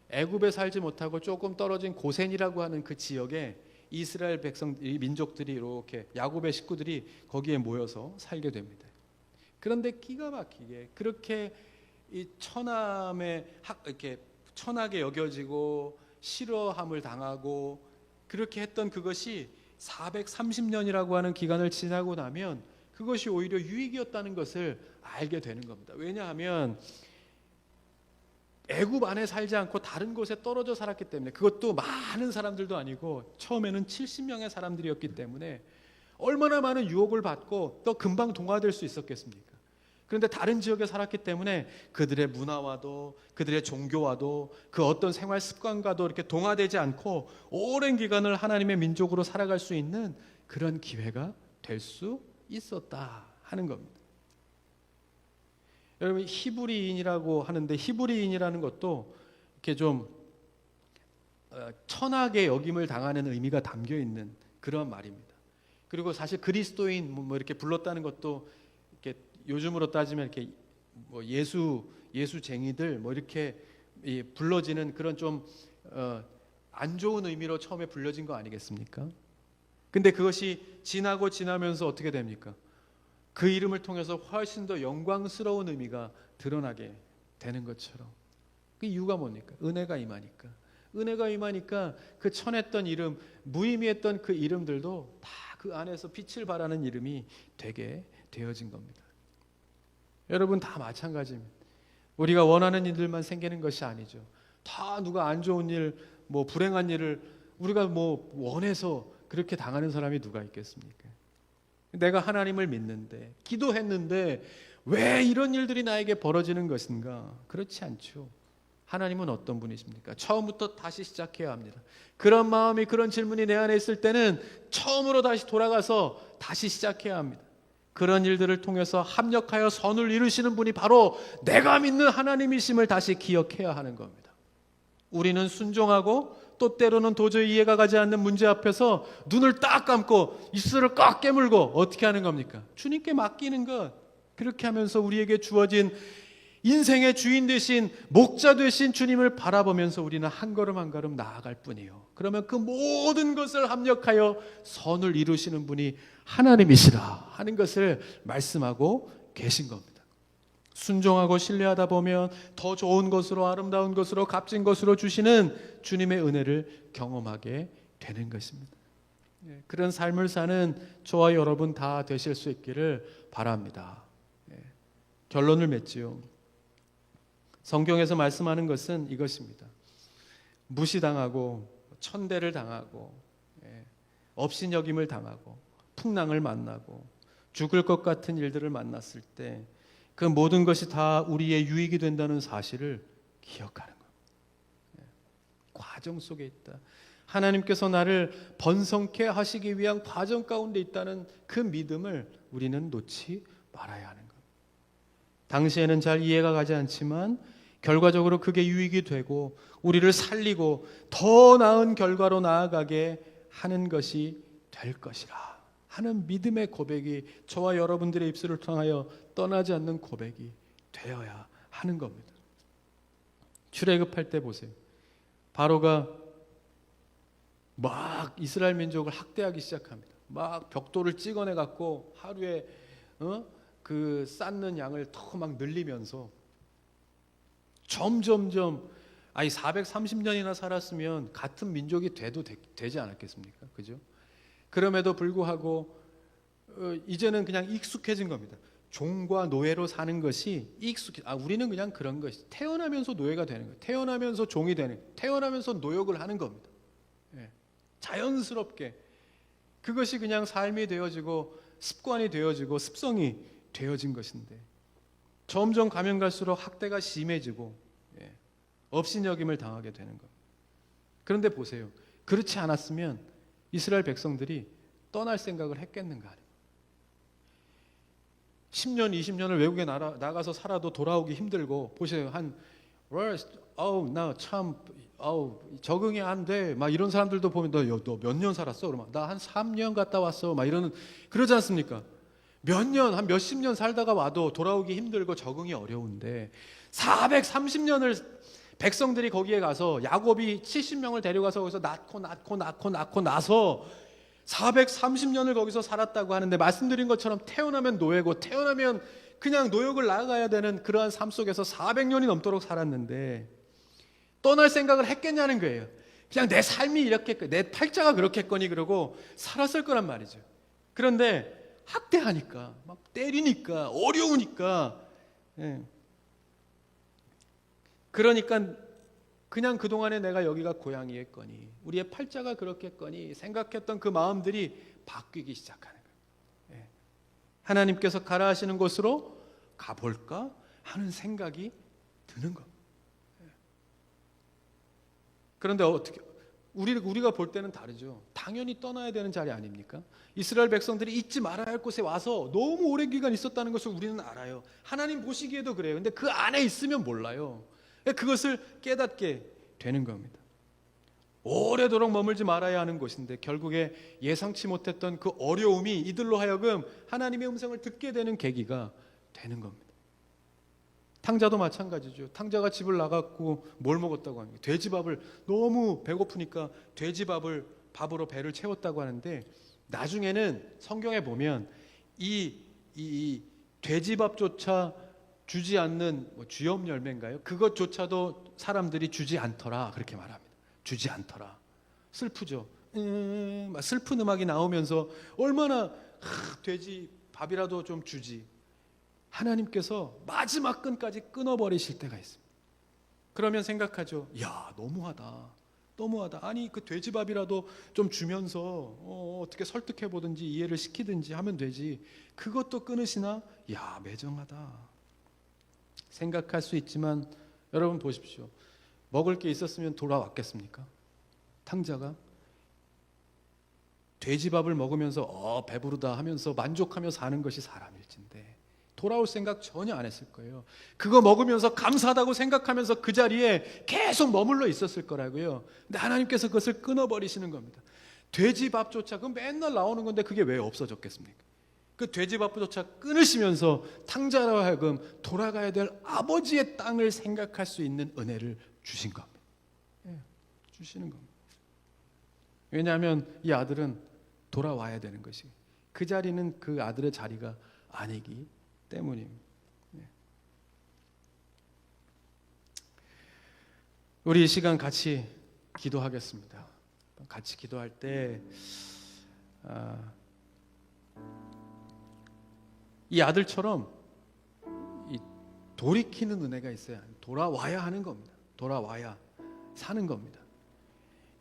애굽에 살지 못하고 조금 떨어진 고센이라고 하는 그 지역에 이스라엘 백성, 이 민족들이 이렇게 야곱의 식구들이 거기에 모여서 살게 됩니다. 그런데 기가 막히게 그렇게 이 이렇게 천하게 여겨지고 싫어함을 당하고 그렇게 했던 그것이 430년이라고 하는 기간을 지나고 나면 그것이 오히려 유익이었다는 것을 알게 되는 겁니다. 왜냐하면 애굽 안에 살지 않고 다른 곳에 떨어져 살았기 때문에, 그것도 많은 사람들도 아니고 처음에는 70명의 사람들이었기 때문에 얼마나 많은 유혹을 받고 또 금방 동화될 수 있었겠습니까? 그런데 다른 지역에 살았기 때문에 그들의 문화와도 그들의 종교와도 그 어떤 생활 습관과도 이렇게 동화되지 않고 오랜 기간을 하나님의 민족으로 살아갈 수 있는 그런 기회가 될 수 있었다 하는 겁니다. 여러분, 히브리인이라고 하는데 히브리인이라는 것도 이렇게 좀 천하게 여김을 당하는 의미가 담겨 있는 그런 말입니다. 그리고 사실 그리스도인 뭐 이렇게 불렀다는 것도 이렇게 요즘으로 따지면 이렇게 뭐 예수쟁이들 뭐 이렇게 불러지는 그런 좀 안 좋은 의미로 처음에 불려진 거 아니겠습니까? 근데 그것이 지나면서 어떻게 됩니까? 그 이름을 통해서 훨씬 더 영광스러운 의미가 드러나게 되는 것처럼. 그 이유가 뭡니까? 은혜가 임하니까. 은혜가 임하니까 그 천했던 이름, 무의미했던 그 이름들도 다 그 안에서 빛을 발하는 이름이 되게 되어진 겁니다. 여러분, 다 마찬가지입니다. 우리가 원하는 일들만 생기는 것이 아니죠. 다 누가 안 좋은 일, 뭐 불행한 일을 우리가 뭐 원해서 그렇게 당하는 사람이 누가 있겠습니까? 내가 하나님을 믿는데, 기도했는데 왜 이런 일들이 나에게 벌어지는 것인가? 그렇지 않죠. 하나님은 어떤 분이십니까? 처음부터 다시 시작해야 합니다. 그런 마음이, 그런 질문이 내 안에 있을 때는 처음으로 다시 돌아가서 다시 시작해야 합니다. 그런 일들을 통해서 합력하여 선을 이루시는 분이 바로 내가 믿는 하나님이심을 다시 기억해야 하는 겁니다. 우리는 순종하고 또 때로는 도저히 이해가 가지 않는 문제 앞에서 눈을 딱 감고 입술을 꽉 깨물고 어떻게 하는 겁니까? 주님께 맡기는 것. 그렇게 하면서 우리에게 주어진 인생의 주인 되신, 목자 되신 주님을 바라보면서 우리는 한 걸음 한 걸음 나아갈 뿐이에요. 그러면 그 모든 것을 합력하여 선을 이루시는 분이 하나님이시라 하는 것을 말씀하고 계신 겁니다. 순종하고 신뢰하다 보면 더 좋은 것으로, 아름다운 것으로, 값진 것으로 주시는 주님의 은혜를 경험하게 되는 것입니다. 그런 삶을 사는 저와 여러분 다 되실 수 있기를 바랍니다. 결론을 맺지요. 성경에서 말씀하는 것은 이것입니다. 무시당하고 천대를 당하고 업신여김을 당하고 풍랑을 만나고 죽을 것 같은 일들을 만났을 때 그 모든 것이 다 우리의 유익이 된다는 사실을 기억하는 겁니다. 과정 속에 있다. 하나님께서 나를 번성케 하시기 위한 과정 가운데 있다는 그 믿음을 우리는 놓지 말아야 하는 겁니다. 당시에는 잘 이해가 가지 않지만 결과적으로 그게 유익이 되고 우리를 살리고 더 나은 결과로 나아가게 하는 것이 될 것이라 하는 믿음의 고백이 저와 여러분들의 입술을 통하여 떠나지 않는 고백이 되어야 하는 겁니다. 출애굽할 때 보세요. 바로가 막 이스라엘 민족을 학대하기 시작합니다. 막 벽돌을 찍어내 갖고 하루에 그 쌓는 양을 더 막 늘리면서 점점점 430년이나 살았으면 같은 민족이 되지 않았겠습니까? 그죠? 그럼에도 불구하고 이제는 그냥 익숙해진 겁니다. 종과 노예로 사는 것이 우리는 그냥 그런 것이 태어나면서 노예가 되는 거예요. 태어나면서 종이 되는 거예요. 태어나면서 노역을 하는 겁니다. 자연스럽게 그것이 그냥 삶이 되어지고 습관이 되어지고 습성이 되어진 것인데 점점 가면 갈수록 학대가 심해지고 업신여김을 당하게 되는 겁니다. 그런데 보세요. 그렇지 않았으면 이스라엘 백성들이 떠날 생각을 했겠는가? 10년, 20년을 외국에 나가서 살아도 돌아오기 힘들고, 보세요. 나 참, 적응이 안 돼. 막 이런 사람들도 보면, 너 몇 년 살았어? 그러면, 나 한 3년 갔다 왔어. 막 그러지 않습니까? 몇 년, 한 몇십 년 살다가 와도 돌아오기 힘들고 적응이 어려운데, 430년을 백성들이 거기에 가서 야곱이 70명을 데려가서 거기서 낳고 나서 430년을 거기서 살았다고 하는데, 말씀드린 것처럼 태어나면 노예고 태어나면 그냥 노역을 나가야 되는 그러한 삶 속에서 400년이 넘도록 살았는데 떠날 생각을 했겠냐는 거예요. 그냥 내 삶이 이렇게, 내 팔자가 그렇겠거니 그러고 살았을 거란 말이죠. 그런데 학대하니까, 막 때리니까, 어려우니까, 그러니까 그냥 그동안에 내가 여기가 고향이겠거니, 우리의 팔자가 그렇겠거니 생각했던 그 마음들이 바뀌기 시작하는 거예요. 하나님께서 가라 하시는 곳으로 가볼까 하는 생각이 드는 겁니다. 그런데 어떻게, 우리가 볼 때는 다르죠. 당연히 떠나야 되는 자리 아닙니까? 이스라엘 백성들이 잊지 말아야 할 곳에 와서 너무 오랜 기간 있었다는 것을 우리는 알아요. 하나님 보시기에도 그래요. 근데 그 안에 있으면 몰라요. 그것을 깨닫게 되는 겁니다. 오래도록 머물지 말아야 하는 곳인데 결국에 예상치 못했던 그 어려움이 이들로 하여금 하나님의 음성을 듣게 되는 계기가 되는 겁니다. 탕자도 마찬가지죠. 탕자가 집을 나갔고 뭘 먹었다고 합니까? 돼지밥을, 너무 배고프니까 돼지밥을 밥으로 배를 채웠다고 하는데, 나중에는 성경에 보면 이 돼지밥조차 주지 않는 쥐염 열매인가요? 그것조차도 사람들이 주지 않더라, 그렇게 말합니다. 주지 않더라. 슬프죠. 막 슬픈 음악이 나오면서 얼마나 돼지 밥이라도 좀 주지. 하나님께서 마지막 끈까지 끊어버리실 때가 있습니다. 그러면 생각하죠. 야, 너무하다. 아니 그 돼지밥이라도 좀 주면서 어떻게 설득해보든지 이해를 시키든지 하면 되지. 그것도 끊으시나? 야, 매정하다 생각할 수 있지만, 여러분 보십시오. 먹을 게 있었으면 돌아왔겠습니까? 탕자가 돼지밥을 먹으면서 배부르다 하면서 만족하며 사는 것이 사람일진데 돌아올 생각 전혀 안 했을 거예요. 그거 먹으면서 감사하다고 생각하면서 그 자리에 계속 머물러 있었을 거라고요. 근데 하나님께서 그것을 끊어버리시는 겁니다. 돼지밥조차, 그건 맨날 나오는 건데 그게 왜 없어졌겠습니까? 그 돼지밥조차 끊으시면서 탕자로 하여금 돌아가야 될 아버지의 땅을 생각할 수 있는 은혜를 주신 겁니다. 주시는 겁니다. 왜냐하면 이 아들은 돌아와야 되는 것이, 그 자리는 그 아들의 자리가 아니기 때문입니다. 우리 이 시간 같이 기도하겠습니다. 같이 기도할 때 이 아들처럼 돌이키는 은혜가 있어야, 돌아와야 하는 겁니다. 돌아와야 사는 겁니다.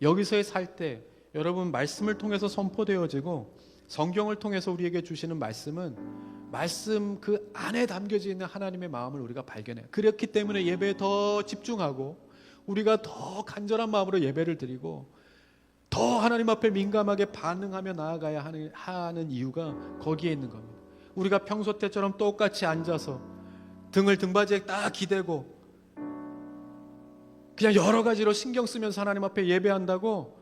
여기서의 살 때 여러분, 말씀을 통해서 선포되어지고 성경을 통해서 우리에게 주시는 말씀은 말씀 그 안에 담겨져 있는 하나님의 마음을 우리가 발견해요. 그렇기 때문에 예배에 더 집중하고 우리가 더 간절한 마음으로 예배를 드리고 더 하나님 앞에 민감하게 반응하며 나아가야 하는 이유가 거기에 있는 겁니다. 우리가 평소 때처럼 똑같이 앉아서 등을 등받이에 딱 기대고 그냥 여러 가지로 신경 쓰면서 하나님 앞에 예배한다고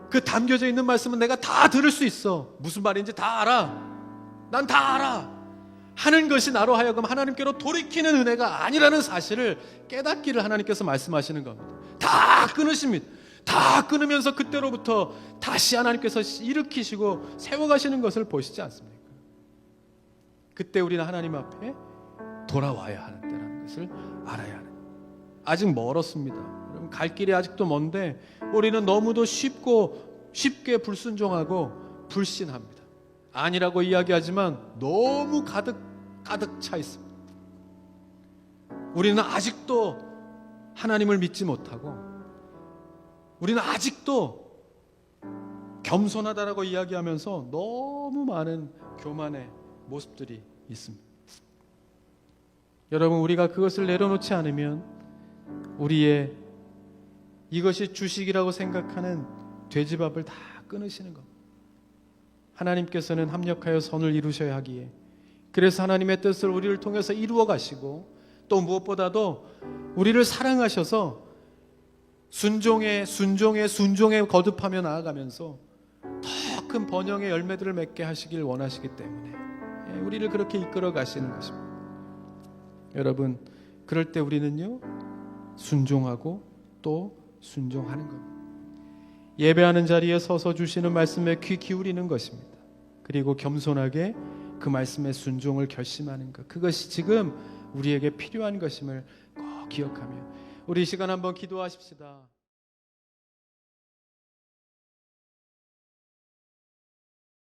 그 담겨져 있는 말씀은 내가 다 들을 수 있어, 무슨 말인지 다 알아, 난 다 알아 하는 것이 나로 하여금 하나님께로 돌이키는 은혜가 아니라는 사실을 깨닫기를 하나님께서 말씀하시는 겁니다. 다 끊으십니다. 다 끊으면서 그때로부터 다시 하나님께서 일으키시고 세워가시는 것을 보시지 않습니까? 그때 우리는 하나님 앞에 돌아와야 하는 때라는 것을 알아야 하는, 아직 멀었습니다. 여러분, 갈 길이 아직도 먼데 우리는 너무도 쉽게 불순종하고 불신합니다. 아니라고 이야기하지만 너무 가득 차 있습니다. 우리는 아직도 하나님을 믿지 못하고 우리는 아직도 겸손하다라고 이야기하면서 너무 많은 교만의 모습들이 있습니다. 여러분, 우리가 그것을 내려놓지 않으면 우리의 이것이 주식이라고 생각하는 돼지밥을 다 끊으시는 겁니다. 하나님께서는 합력하여 선을 이루셔야 하기에 그래서 하나님의 뜻을 우리를 통해서 이루어 가시고 또 무엇보다도 우리를 사랑하셔서 순종에 거듭하며 나아가면서 더 큰 번영의 열매들을 맺게 하시길 원하시기 때문에 우리를 그렇게 이끌어 가시는 것입니다. 여러분, 그럴 때 우리는요 순종하고 또 순종하는 겁니다. 예배하는 자리에 서서 주시는 말씀에 귀 기울이는 것입니다. 그리고 겸손하게 그 말씀에 순종을 결심하는 것, 그것이 지금 우리에게 필요한 것임을 꼭 기억하며 우리 이 시간 한번 기도하십시다.